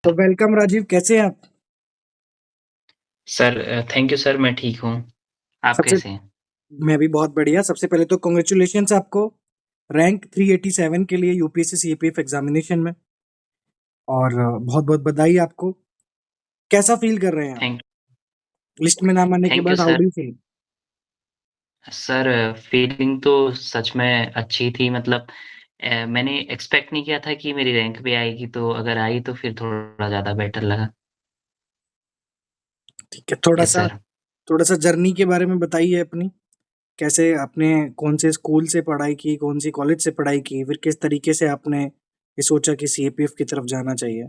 तो वेलकम राजीव, कैसे हैं आप? सर थैंक यू सर, मैं ठीक हूँ। आप सबसे कैसे हैं? मैं भी बहुत बढ़िया। सबसे पहले तो कांग्रेचुलेशंस आपको रैंक 387 के लिए यूपीएससी सीपीएफ एग्जामिनेशन में। और बहुत-बहुत बधाई आपको। कैसा फ़ील कर रहे हैं आप? थैंक लिस्ट में नाम आने के थैंक यू बाद how sir. Do you feel? Sir feeling तो सच में अच्छी थी मतलब मैंने एक्सपेक्ट नहीं किया था कि मेरी रैंक भी आएगी, तो अगर आई तो फिर थोड़ा ज़्यादा बेटर लगा। ठीक है, यस थोड़ा-सा सर। थोड़ा-सा जर्नी के बारे में बताइए अपनी। कैसे आपने कौन से स्कूल से पढ़ाई की, कौन सी कॉलेज से पढ़ाई की, फिर किस तरीके से आपने ये सोचा कि सीपीएफ की तरफ जाना चाहिए?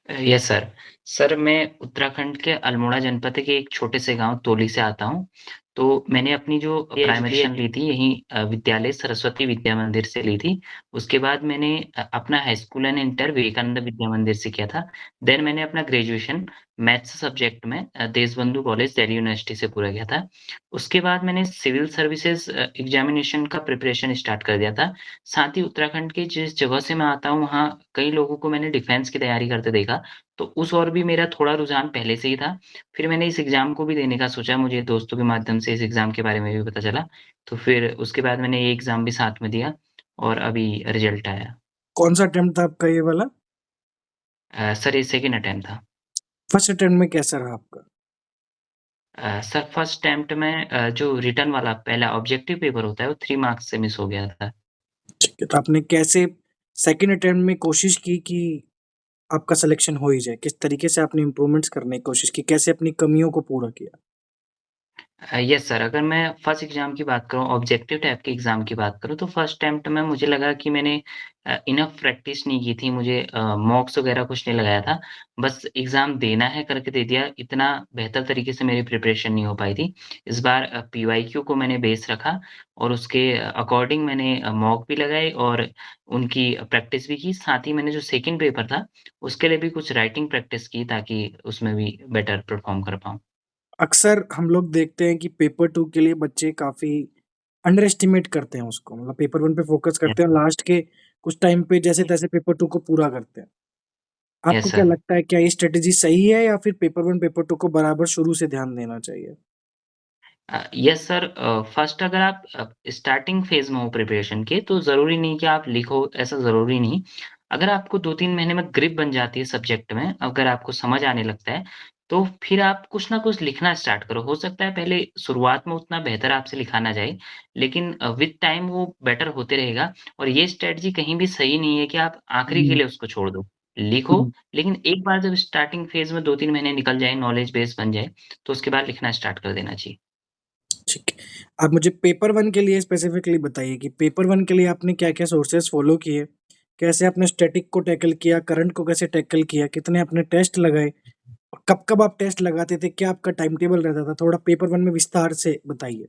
Yes sir. सर मैं उत्तराखंड के अल्मोड़ा जनपद के एक छोटे से गाँव तोली से आता हूँ। तो मैंने अपनी जो प्राइमरी एजुकेशन ली थी यहीं विद्यालय सरस्वती विद्या मंदिर से ली थी। उसके बाद मैंने अपना high school and inter Vivekananda Vidya Mandir से किया था। देन मैंने अपना ग्रेजुएशन मैथ्स सब्जेक्ट में देशबंधु कॉलेज दिल्ली यूनिवर्सिटी से पूरा किया था। उसके बाद मैंने सिविल सर्विसेज़ एग्ज़ामिनेशन का प्रिपरेशन स्टार्ट कर दिया था। साथ ही उत्तराखंड के जिस जगह से मैं आता हूँ, वहाँ कई लोगों को मैंने डिफेंस की तैयारी करते देखा, तो उस ओर भी मेरा थोड़ा रुझान पहले से ही था। फिर मैंने इस एग्ज़ाम को भी देने का सोचा, मुझे दोस्तों के माध्यम से इस एग्ज़ाम के बारे में भी पता चला। तो फिर उसके बाद मैंने ये एग्ज़ाम भी साथ में दिया और अभी रिज़ल्ट आया। कौन-सा अटेम्प्ट था आपका ये वाला? सर ये सेकंड अटेम्प्ट था। फर्स्ट अटेम्प्ट में कैसा रहा आपका? सर फर्स्ट अटेम्प्ट में जो रिटन वाला पहला ऑब्जेक्टिव पेपर होता है, वो 3 मार्क्स से मिस हो गया था। ठीक है, तो आपने कैसे सेकंड अटेम्प्ट में कोशिश की कि आपका सिलेक्शन हो ही जाए? किस तरीके से आपने इम्प्रूवमेंट्स करने की कोशिश की? कैसे अपनी कमियों को पूरा किया? यस सर, अगर मैं फर्स्ट एग्ज़ाम की बात करूँ, ऑब्जेक्टिव टाइप के एग्ज़ाम की बात करूँ, तो फर्स्ट अटेम्प्ट में मुझे लगा कि मैंने इनफ प्रैक्टिस नहीं की थी, मुझे मॉक्स वगैरह कुछ नहीं लगाया था। बस एग्ज़ाम देना है करके दे दिया, इतना बेहतर तरीके से मेरी प्रिपरेशन नहीं हो पाई थी। इस बार पीवाईक्यू को मैंने बेस रखा और उसके अकॉर्डिंग मैंने मॉक भी लगाए और उनकी प्रैक्टिस भी की। साथ ही मैंने जो सेकंड पेपर था, उसके लिए भी कुछ राइटिंग प्रैक्टिस की ताकि उसमें भी बेटर परफ़ॉर्म कर पाऊँ। अक्सर हम लोग देखते हैं कि पेपर 2 के लिए बच्चे काफ़ी अंडर एस्टिमेट करते हैं उसको, मतलब पेपर 1 पे फ़ोकस यस करते हैं और सर। लास्ट के कुछ टाइम पे जैसे-तैसे पेपर 2 को पूरा करते हैं। आपको यस क्या सर। लगता है, क्या ये स्ट्रैटेजी सही है या फिर पेपर 1, पेपर 2 को बराबर शुरू से ध्यान देना चाहिए? यस सर, फर्स्ट अगर आप स्टार्टिंग फेज़ में हो प्रिपरेशन के तो ज़रूरी नहीं कि आप लिखो, ऐसा ज़रूरी नहीं। अगर आपको 2-3 महीने में ग्रिप बन जाती है सब्जेक्ट में, अगर आपको समझ आने लगता है, तो फिर आप कुछ ना कुछ लिखना स्टार्ट करो। हो सकता है पहले शुरुआत में उतना बेहतर आपसे लिखा ना जाए, लेकिन विद टाइम वो बेटर होते रहेगा और ये स्ट्रैटेजी कहीं भी सही नहीं है कि आप आखिरी के हुँ, लिए उसको छोड़ दो। लिखो, हुँ, लेकिन एक बार जब स्टार्टिंग फेज़ में 2-3 महीने निकल जाए, नॉलेज बेस बन जाए, तो उसके बाद लिखना स्टार्ट कर देना चाहिए। ठीक है। आप मुझे पेपर 1 के लिए स्पेसिफिकली बताइए कि पेपर 1 के लिए आपने क्या-क्या सोर्सेज़ फ़ॉलो किए? कैसे आपने स्टैटिक को टैकल किया, करंट को कैसे टैकल किया? कितने आपने टेस्ट लगाए? और कब-कब आप टेस्ट लगाते थे? क्या आपका टाइम टेबल रहता था? थोड़ा पेपर 1 में विस्तार से बताइए।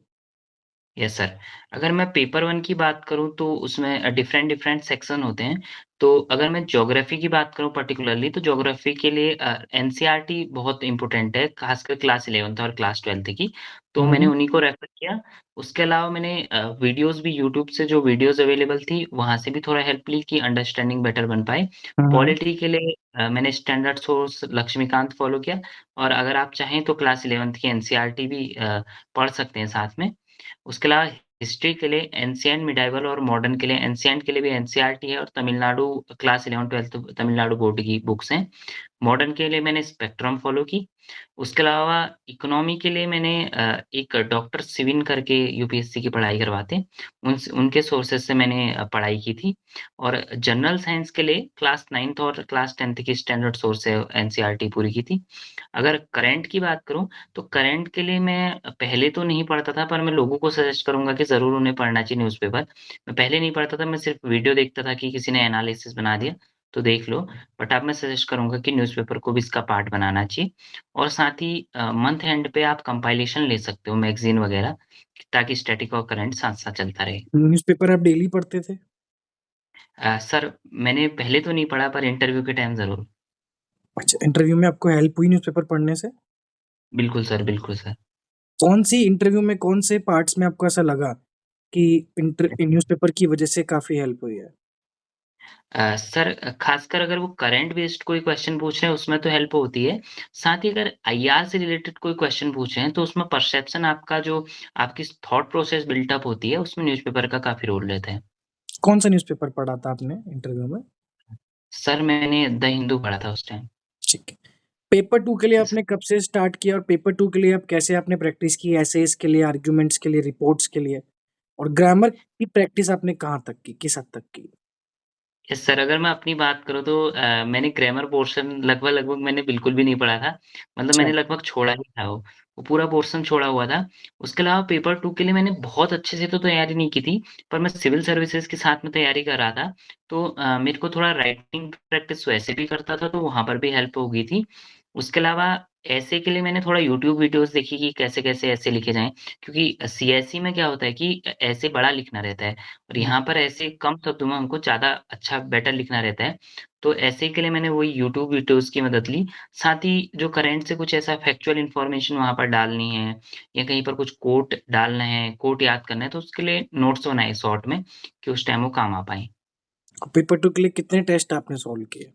Yes sir. अगर मैं पेपर 1 की बात करूँ तो उसमें डिफरेंट-डिफरेंट सेक्शन होते हैं। तो अगर मैं ज्योग्राफ़ी की बात करूँ पर्टिकुलरली तो ज्योग्राफ़ी के लिए एनसीईआरटी बहुत इम्पोर्टेंट है, ख़ासकर क्लास 11th और क्लास 12th की। तो मैंने हुँ, उन्हीं को रेफ़र किया। उसके अलावा मैंने वीडियोज़ भी यूट्यूब से जो वीडियोज़ अवेलेबल थी, वहाँ से भी थोड़ा हेल्प ली कि अंडरस्टैंडिंग बेटर बन पाए। हाँ। पॉलिटी के लिए मैंने स्टैंडर्ड सोर्स लक्ष्मीकांत फ़ॉलो किया और अगर आप चाहें तो क्लास 11th की एनसीईआरटी भी पढ़ सकते हैं साथ में। उसके अलावा हिस्ट्री के लिए एंशिएंट, मिडाइवल और मॉडर्न के लिए एंशिएंट के लिए भी एनसीईआरटी है और Tamil Nadu class 11th-12th Tamil Nadu board की बुक्स हैं। मॉडर्न के लिए मैंने स्पेक्ट्रम फ़ॉलो की। उसके अलावा इकोनॉमी के लिए मैंने एक डॉक्टर सिविन करके यूपीएससी की पढ़ाई करवाते हैं, उनके सोर्सेज़ से मैंने पढ़ाई की थी और जनरल साइंस के लिए क्लास 9th और क्लास 10th की स्टैंडर्ड सोर्स से एनसीईआरटी पूरी की थी। अगर करंट की बात करूँ, तो करंट के लिए मैं पहले तो नहीं पढ़ता था, पर मैं लोगों को सजेस्ट करूँगा कि ज़रूर उन्हें पढ़ना चाहिए न्यूज़पेपर। मैं पहले नहीं पढ़ता था, मैं सिर्फ़ वीडियो देखता था कि किसी ने एनालिसिस बना दिया, तो देख लो। बट अब मैं सजेस्ट करूँगा कि न्यूज़पेपर को भी इसका पार्ट बनाना चाहिए और साथ ही मंथ एंड पे आप कंपाइलेशन ले सकते हो मैगज़ीन वगैरह, ताकि स्टैटिक और करंट साथ-साथ चलता रहे। न्यूज़पेपर आप डेली पढ़ते थे? सर मैंने पहले तो नहीं पढ़ा पर इंटरव्यू के टाइम ज़रूर। अच्छा, इंटरव्यू में आपको हेल्प हुई न्यूज़पेपर पढ़ने से? बिल्कुल सर, बिल्कुल सर। कौन-सी इंटरव्यू में कौन-से पार्ट्स में आपको ऐसा लगा कि न्यूज़पेपर की वज़ह से काफ़ी हेल्प हुई है? सर ख़ासकर अगर वो करंट बेस्ड कोई क्वेश्चन पूछ रहे हैं उसमें तो हेल्प होती है। साथ ही अगर आईआर से रिलेटेड कोई क्वेश्चन पूछ रहे हैं तो उसमें परसेप्शन आपका जो आपकी थॉट प्रोसेस बिल्ट अप होती है उसमें न्यूज़पेपर का काफ़ी रोल रहता है। कौन-सा न्यूज़पेपर पढ़ा था आपने इंटरव्यू में? सर मैंने द हिंदू पढ़ा था उस टाइम। ठीक है। पेपर 2 के लिए यस। आपने कब से स्टार्ट किया और पेपर 2 के लिए आप कैसे आपने प्रैक्टिस की एसेस के लिए, आर्गुमेंट्स के लिए, रिपोर्ट्स के लिए? और ग्रामर की प्रैक्टिस आपने कहाँ तक की, किस हद तक की? यस सर, अगर मैं अपनी बात करूँ तो मैंने ग्रामर पोर्शन लगभग-लगभग मैंने बिल्कुल भी नहीं पढ़ा था। मतलब अच्छा, मैंने लगभग छोड़ा ही था वो पूरा पोर्शन छोड़ा हुआ था। उसके अलावा पेपर 2 के लिए मैंने बहुत अच्छे से तो तैयारी नहीं की थी, पर मैं सिविल सर्विसेज़ के साथ में तैयारी कर रहा था। तो मेरे को थोड़ा राइटिंग प्रैक्टिस वैसे भी करता था, तो वहाँ पर भी हेल्प हो गई थी। उसके अलावा ऐसे के लिए मैंने थोड़ा यूट्यूब वीडियोज़ देखी कि कैसे-कैसे ऐसे लिखे जाएँ, क्योंकि सीएसई में क्या होता है कि ऐसे बड़ा लिखना रहता है। और हुँ। यहाँ पर ऐसे कम शब्दों में हमको ज़्यादा अच्छा बेटर लिखना रहता है। तो ऐसे के लिए मैंने वही यूट्यूब वीडियोज़ की मदद ली। साथ ही जो करंट से कुछ ऐसा फैक्चुअल इन्फॉर्मेशन वहाँ पर डालनी है या कहीं पर कुछ कोट डालना है, कोट याद करना है, तो उसके लिए नोट्स बनाए शॉर्ट में कि उस टाइम वो काम आ पाएँ। और पेपर 2 के लिए कितने टेस्ट आपने सॉल्व किए?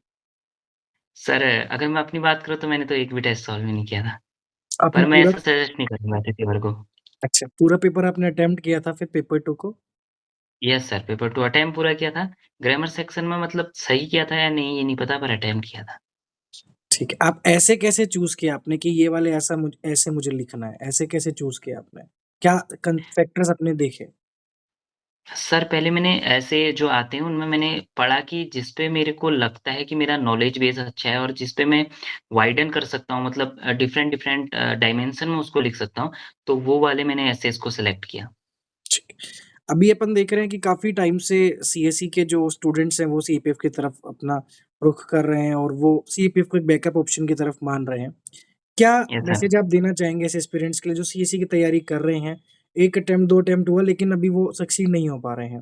सर अगर मैं अपनी बात करूँ तो मैंने तो एक भी टेस्ट सॉल्व ही नहीं किया था। आपने पर मैं पूरा ऐसा सजेस्ट नहीं करूँगा ऐसे पेपर को। अच्छा, पूरा पेपर आपने अटेम्प्ट किया था फिर पेपर 2 को? यस सर, पेपर 2 अटेम्प्ट पूरा किया था। ग्रामर सेक्शन में मतलब सही किया था या नहीं ये नहीं पता पर अटेम्प्ट किया था। ठीक है, आप ऐसे कैसे चूज़ किया आपने कि ये वाले ऐसे मुझे लिखना है, ऐसे कैसे चूज़ किया आपने? क्या कन फैक्टर्स आपने देखे? सर पहले मैंने ऐसे जो आते हैं उनमें मैंने पढ़ा कि जिस पे मेरे को लगता है कि मेरा नॉलेज बेस अच्छा है और जिस पे मैं वाइडन कर सकता हूँ मतलब डिफरेंट डायमेंशन में उसको लिख सकता हूँ, तो वो वाले मैंने एसेस को सिलेक्ट किया। ठीक। अभी अपन देख रहे हैं कि काफ़ी टाइम से सीएसई के जो स्टूडेंट्स हैं, वो सीपीएफ की तरफ अपना रुख कर रहे हैं और वो सीपीएफ को एक बैकअप ऑप्शन की तरफ मान रहे हैं। क्या यस सर। मैसेज आप देना चाहेंगे ऐसे एस्पिरेंट्स के लिए जो सीएसई की तैयारी कर रहे हैं? 1 अटेम्प्ट, 2 अटेम्प्ट हुआ लेकिन अभी वो सक्सीड नहीं हो पा रहे हैं।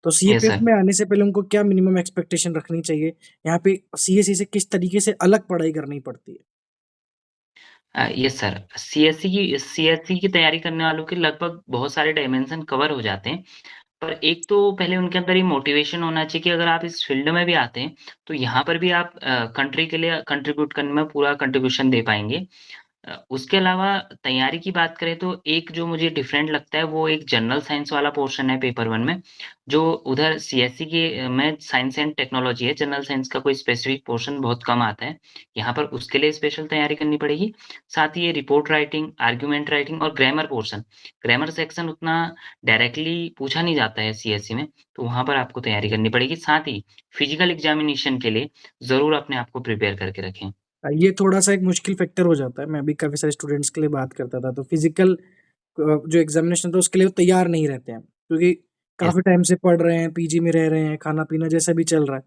तो यस सीपीएफ सर। में आने से पहले उनको क्या मिनिमम एक्सपेक्टेशन रखनी चाहिए? यहाँ पे सीएसई से किस तरीके से अलग पढ़ाई करनी पड़ती है? Yes sir. सीएसई की तैयारी करने वालों के लगभग बहुत सारे डायमेंशन कवर हो जाते हैं। पर एक तो पहले उनके अंदर ये मोटिवेशन होना चाहिए कि अगर आप इस फ़ील्ड में भी आते हैं, तो यहाँ पर भी आप कंट्री के लिए कंट्रीब्यूट करने में पूरा कंट्रीब्यूशन दे पाएँगे। उसके अलावा तैयारी की बात करें तो एक जो मुझे डिफरेंट लगता है वो एक जनरल साइंस वाला पोर्शन है पेपर 1 में, जो उधर सीएसई के में साइंस एंड टेक्नोलॉजी है, जनरल साइंस का कोई स्पेसिफिक पोर्शन बहुत कम आता है। यहाँ पर उसके लिए स्पेशल तैयारी करनी पड़ेगी। साथ ही ये रिपोर्ट राइटिंग, आर्गुमेंट राइटिंग और ग्रामर पोर्शन, ग्रामर सेक्शन उतना डायरेक्टली पूछा नहीं जाता है सीएसई में, तो वहाँ पर आपको तैयारी करनी पड़ेगी। साथ ही फिजिकल एग्ज़ामिनेशन के लिए ज़रूर अपने आप को प्रिपेयर करके रखें। ये थोड़ा-सा एक मुश्किल फैक्टर हो जाता है। मैं भी काफ़ी सारे स्टूडेंट्स के लिए बात करता था, तो फिज़िकल जो एग्ज़ामिनेशन था उसके लिए वो तैयार नहीं रहते हैं, क्योंकि यस, काफ़ी टाइम से पढ़ रहे हैं, पीजी में रह रहे हैं, खाना-पीना जैसा भी चल रहा है।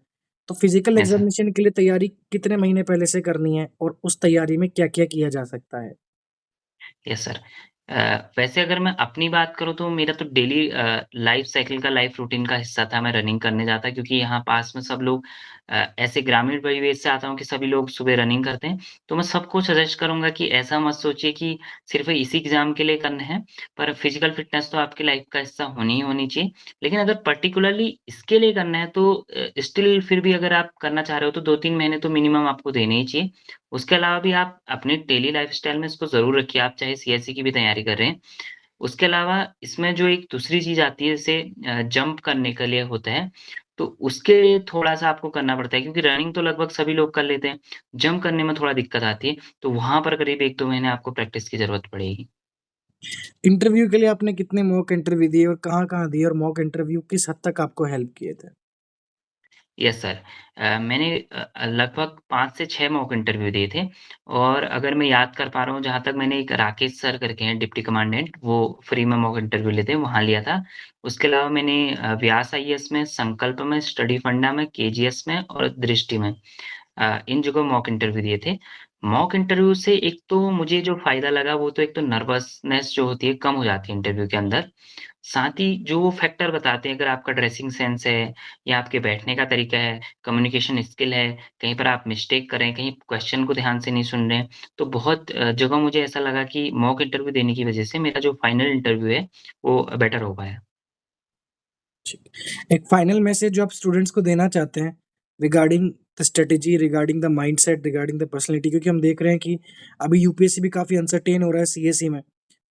तो फिज़िकल यस सर। एग्ज़ामिनेशन के लिए तैयारी कितने महीने पहले से करनी है और उस तैयारी में क्या-क्या किया जा सकता है? Yes sir. वैसे अगर मैं अपनी बात करूँ तो मेरा तो डेली लाइफ़ साइकिल का लाइफ़ रूटीन का हिस्सा था, मैं रनिंग करने जाता क्योंकि यहाँ पास में सब लोग ऐसे ग्रामीण परिवेश से आता हूँ कि सभी लोग सुबह रनिंग करते हैं। तो मैं सबको सजेस्ट करूँगा कि ऐसा मत सोचिए कि सिर्फ़ इसी एग्ज़ाम के लिए करना है, पर फिज़िकल फ़िटनेस तो आपकी लाइफ़ का हिस्सा होनी ही होनी चाहिए। लेकिन अगर पर्टिकुलरली इसके लिए करना है तो स्टिल फिर भी अगर आप करना चाह रहे हो तो 2-3 महीने तो मिनिमम आपको देने ही चाहिए। उसके अलावा भी आप अपने डेली लाइफ़स्टाइल में इसको ज़रूर रखिए, आप चाहे सीएसई की भी तैयारी कर रहे हैं। उसके अलावा इसमें जो एक दूसरी चीज़ आती है जैसे जंप करने के लिए होता है, तो उसके लिए थोड़ा-सा आपको करना पड़ता है क्योंकि रनिंग तो लगभग सभी लोग कर लेते हैं, जंप करने में थोड़ा दिक्कत आती है, तो वहाँ पर करीब 1-2 महीने आपको प्रैक्टिस की ज़रूरत पड़ेगी। इंटरव्यू के लिए आपने कितने मॉक इंटरव्यू दिए और कहाँ-कहाँ दिए और मॉक इंटरव्यू किस हद तक आपको हेल्प किए थे? Yes sir. मैंने लगभग 5 से 6 मॉक इंटरव्यू दिए थे और अगर मैं याद कर पा रहा हूँ जहाँ तक मैंने एक राकेश सर करके हैं डिप्टी कमांडेंट, वो फ्री में मॉक इंटरव्यू लेते हैं, वहाँ लिया था। उसके अलावा मैंने व्यास आईएएस में, संकल्प में, स्टडी फंडा में, केजीएस में और दृष्टि में इन जगहों मॉक इंटरव्यू दिए थे। मॉक इंटरव्यू से एक तो मुझे जो फ़ायदा लगा वो तो एक तो नर्वसनेस जो होती है कम हो जाती है इंटरव्यू के अंदर। साथ ही जो वो फैक्टर बताते हैं अगर आपका ड्रेसिंग सेंस है या आपके बैठने का तरीका है, कम्युनिकेशन स्किल है, कहीं पर आप मिस्टेक कर रहे हैं, कहीं क्वेश्चन को ध्यान से नहीं सुन रहे हैं, तो बहुत जगह मुझे ऐसा लगा कि मॉक इंटरव्यू देने की वज़ह से मेरा जो फाइनल इंटरव्यू है वो बेटर हो पाया। ठीक। एक फाइनल मैसेज जो आप स्टूडेंट्स को देना चाहते हैं regarding the strategy, regarding the mindset, regarding the personality, क्योंकि हम देख रहे हैं कि अभी यूपीएससी भी काफ़ी अनसर्टेन हो रहा है सीएसई में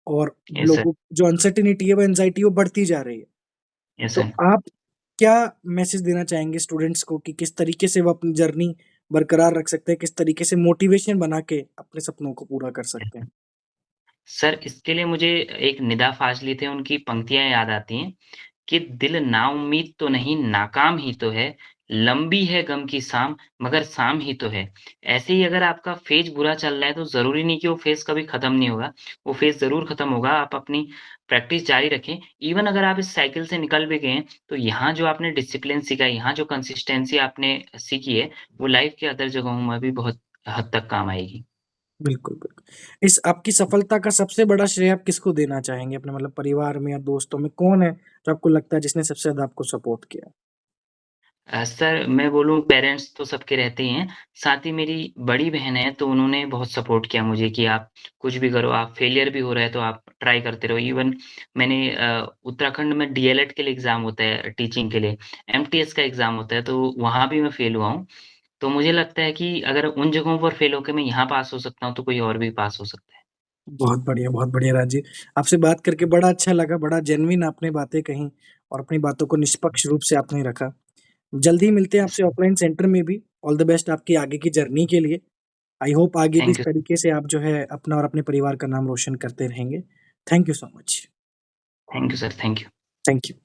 और यस सर, लोगों जो अनसर्टेनिटी है, वो एंग्ज़ायटी वो बढ़ती जा रही है। यस तो सर। आप क्या मैसेज देना चाहेंगे स्टूडेंट्स को कि किस तरीके से वो अपनी जर्नी बरकरार रख सकते हैं, किस तरीके से मोटिवेशन बना के अपने सपनों को पूरा कर सकते हैं? सर, इसके लिए मुझे एक निदा फ़ाज़ली थे उनकी पंक्तियाँ याद आती हैं कि दिल नाउम्मीद तो नहीं नाकाम ही तो है, लंबी है गम की शाम मगर शाम ही तो है। ऐसे ही अगर आपका फ़ेज़ बुरा चल रहा है तो ज़रूरी नहीं कि वो फ़ेज़ कभी ख़त्म नहीं होगा, वो फ़ेज़ ज़रूर ख़त्म होगा, आप अपनी प्रैक्टिस जारी रखें। इवन अगर आप इस साइकिल से निकल भी गए हैं, तो यहाँ जो आपने डिसिप्लिन सीखा है, यहाँ जो कंसिस्टेंसी आपने सीखी है, वो लाइफ़ के अदर जगहों में भी बहुत हद तक काम आएगी। बिल्कुल, बिल्कुल। इस आपकी सफलता का सबसे बड़ा श्रेय आप किसको देना चाहेंगे? अपने मतलब परिवार में या दोस्तों में कौन है जो आपको लगता है जिसने सबसे ज़्यादा आपको सपोर्ट किया? सर मैं बोलूँ पेरेंट्स तो सबके रहते ही हैं, साथ ही मेरी बड़ी बहन है तो उन्होंने बहुत सपोर्ट किया मुझे कि आप कुछ भी करो, आप फेलियर भी हो रहा है तो आप ट्राई करते रहो। इवन मैंने उत्तराखंड में डीएलएड के लिए एग्ज़ाम होता है टीचिंग के लिए, एमटीएस का एग्ज़ाम होता है तो वहाँ भी मैं फेल हुआ हूँ। तो मुझे लगता है कि अगर उन जगहों पर फेल होके मैं यहाँ पास हो सकता हूँ तो कोई और भी पास हो सकता है। बहुत बढ़िया राज जी। आपसे बात करके बड़ा अच्छा लगा, बड़ा जेनुइन आपने बातें कहीं और अपनी बातों को निष्पक्ष रूप से आपने रखा। जल्दी ही मिलते हैं आपसे ऑफलाइन सेंटर में भी। ऑल द बेस्ट आपकी आगे की जर्नी के लिए। आई होप आगे भी थैंक इस यू सर, तरीके से आप जो है अपना और अपने परिवार का नाम रोशन करते रहेंगे। Thank you so much. Thank you sir, thank you. Thank you.